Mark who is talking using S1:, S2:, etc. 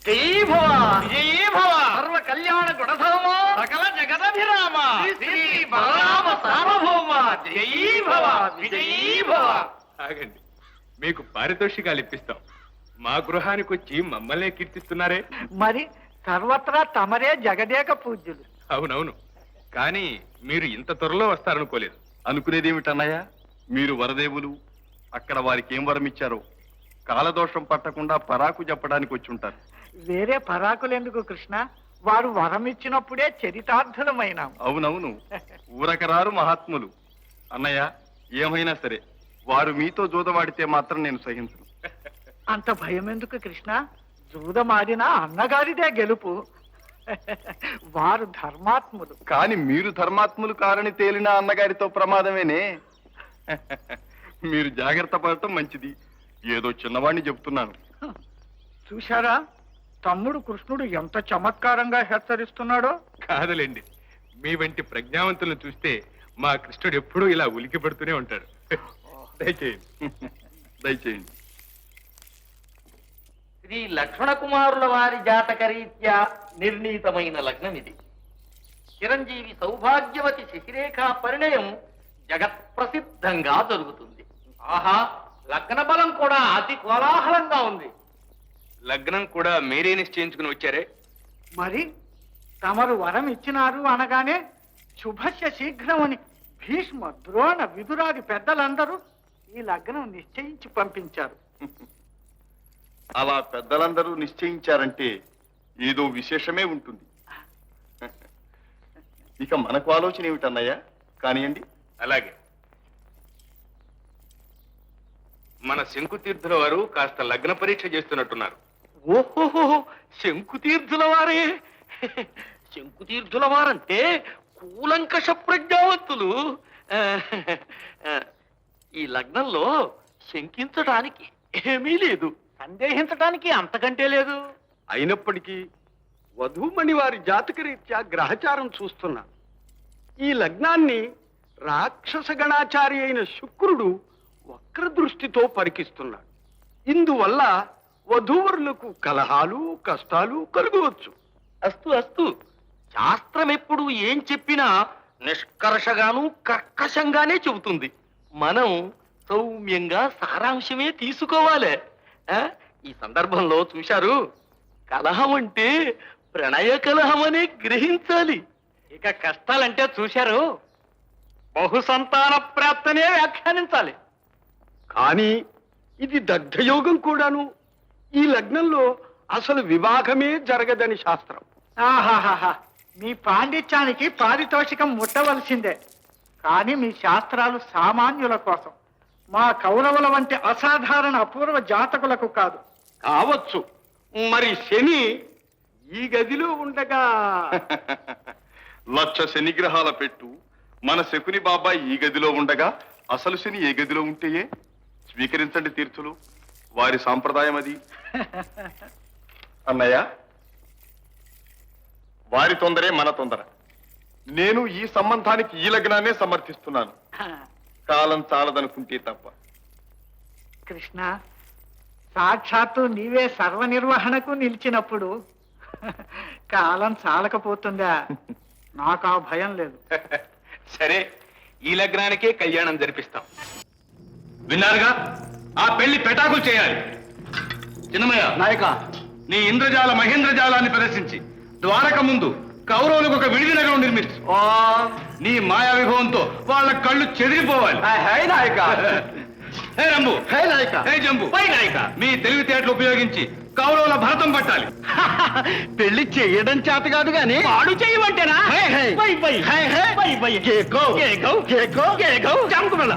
S1: జయీ భవ విజయీ భవ సర్వ కళ్యాణ గుణధామ సకల జగదభిరామ శ్రీ బలరామ సార్వభౌమ జయీ భవ విజయీ భవ.
S2: ఆగండి, మీకు పారితోషికాలు ఇప్పిస్తాం. మా గృహానికి వచ్చి మమ్మల్నే కీర్తిస్తున్నారే.
S3: మరి సర్వత్రా తమరే జగదేక పూజ్యులు.
S2: అవునవును, కానీ మీరు ఇంత త్వరలో వస్తారనుకోలేదు.
S4: అనుకునేదేమిటన్నయ్య, మీరు వరదేవులు. అక్కడ వారికి ఏం వరం ఇచ్చారో కాలదోషం పట్టకుండా పరాకు చెప్పడానికి వచ్చి ఉంటారు.
S3: వేరే పరాకులెందుకు కృష్ణ, వారు వరం ఇచ్చినప్పుడే చరితార్థులమైనాం.
S4: అవునవును, ఊరకరారు మహాత్ములు. అన్నయ్య, ఏమైనా సరే వారు మీతో జూదవాడితే మాత్రం నేను సహించను.
S3: అంత భయం ఎందుకు కృష్ణ, జూదమాడినా అన్నగారిదే గెలుపు. వారు ధర్మాత్ములు.
S4: కాని మీరు ధర్మాత్ములు కారని తేలిన అన్నగారితో ప్రమాదమేనే. మీరు జాగ్రత్త పడటం మంచిది. ఏదో చిన్నవాణ్ణి చెప్తున్నాను.
S3: చూశారా, తమ్ముడు కృష్ణుడు ఎంత చమత్కారంగా హెచ్చరిస్తున్నాడో.
S2: కాదులేండి, మీ వంటి ప్రజ్ఞావంతులను చూస్తే మా కృష్ణుడు ఎప్పుడూ ఇలా ఉలికి పడుతూనే ఉంటాడు. దయచేయండి.
S4: దయచేయండి.
S1: శ్రీ లక్ష్మణ కుమారుల వారి జాతకరీత్యా నిర్ణీతమైన లగ్నం ఇది. చిరంజీవి సౌభాగ్యవతి శశిరేఖ పరిణయం జగత్ ప్రసిద్ధంగా జరుగుతుంది. ఆహా, లగ్న బలం కూడా అతి కోలాహలంగా ఉంది.
S2: లగ్నం కూడా మీరే నిశ్చయించుకుని వచ్చారే.
S3: మరి తమరు వరం ఇచ్చినారు అనగానే శుభస్య శీఘ్రమని భీష్మ, ద్రోణ, విదురాది పెద్దలందరూ ఈ లగ్నం నిశ్చయించి పంపించారు.
S4: అలా పెద్దలందరూ నిశ్చయించారంటే ఏదో విశేషమే ఉంటుంది. ఇక మనకు ఆలోచన ఏమిటన్నయ్యా, కానియండి.
S2: అలాగే, మన శంకుతీర్థుల వారు కాస్త లగ్న పరీక్ష చేస్తున్నట్టున్నారు.
S1: ఓహో, శంకుతీర్థుల వారే. శంకుతీర్థుల వారంటే కూలంకష ప్రజ్ఞావంతులు. ఈ లగ్నంలో శంకించడానికి ఏమీ లేదు, సందేహించడానికి అంతకంటే లేదు.
S5: అయినప్పటికీ వధూమణి వారి జాతకరీత్యా గ్రహచారం చూస్తున్నా. ఈ లగ్నాన్ని రాక్షస గణాచారి అయిన శుక్రుడు వక్ర దృష్టితో పరికిస్తున్నాడు. ఇందువల్ల వధూవరులకు కలహాలు, కష్టాలు కలుగవచ్చు.
S1: అస్తు అస్తు, శాస్త్రం ఎప్పుడు ఏం చెప్పినా నిష్కర్షగాను కర్కశంగానే చెబుతుంది. మనం సౌమ్యంగా సారాంశమే తీసుకోవాలి. ఈ సందర్భంలో చూశారు, కలహం అంటే ప్రణయ కలహం అనే గ్రహించాలి. ఇక కష్టాలంటే చూశారు, బహుసంతాన ప్రాప్తనే వ్యాఖ్యానించాలి.
S5: కానీ ఇది దగ్ధయోగం కూడాను. ఈ లగ్నంలో అసలు వివాహమే జరగదని శాస్త్రం.
S3: ఆహాహాహా, మీ పాండిత్యానికి పారితోషికం ముట్టవలసిందే. కానీ మీ శాస్త్రాలు సామాన్యుల కోసం, మా కౌరవుల వంటి అసాధారణ అపూర్వ జాతకులకు కాదు.
S5: కావచ్చు. మరి శని ఈ గదిలో ఉండగా
S4: లక్ష శనిగ్రహాల పెట్టు మన శకుని బాబాయ్ ఈ గదిలో ఉండగా అసలు శని ఏ గదిలో ఉంటేయే. స్వీకరించండి తీర్థులు, వారి సాంప్రదాయం అది. అన్నయ్య, వారి తొందరే మన తొందర. నేను ఈ సంబంధానికి ఈ లగ్నాన్నే సమర్థిస్తున్నాను. కాలం చాలదనుకుంటే తప్ప.
S3: కృష్ణ, సాక్షాత్తు నీవే సర్వనిర్వహణకు నిలిచినప్పుడు కాలం చాలకపోతుందా? నాకు ఆ భయం లేదు.
S2: సరే, ఈ లగ్నానికే కళ్యాణం జరిపిస్తాం. విన్నారుగా, ఆ పెళ్లి పెటాకులు చేయాలి. చిన్నమయ్య
S5: నాయక,
S2: నీ ఇంద్రజాల మహేంద్రజాలాన్ని ప్రదర్శించి ద్వారక ముందు కౌరవులకు ఒక విడిది నగరం నిర్మించు. నీ మాయా విభవంతో వాళ్ళ కళ్ళు చెదిరిపోవాలి.
S5: నాయక.
S2: హే రంబు,
S5: హే నాయక.
S2: హే జంబు,
S1: పై నాయక,
S2: మీ తెలివితేటలు ఉపయోగించి కౌరవుల భరతం పట్టాలి.
S5: పెళ్లి చేయడం చేత కాదు గాని
S1: పాడు చేయమంటేనా?
S5: హే, హే.
S1: పై పై
S5: హే, హే.
S1: పై పై
S5: కేకో.
S1: కేకో
S5: కేకో.
S1: కేకో చంకు పిల్ల.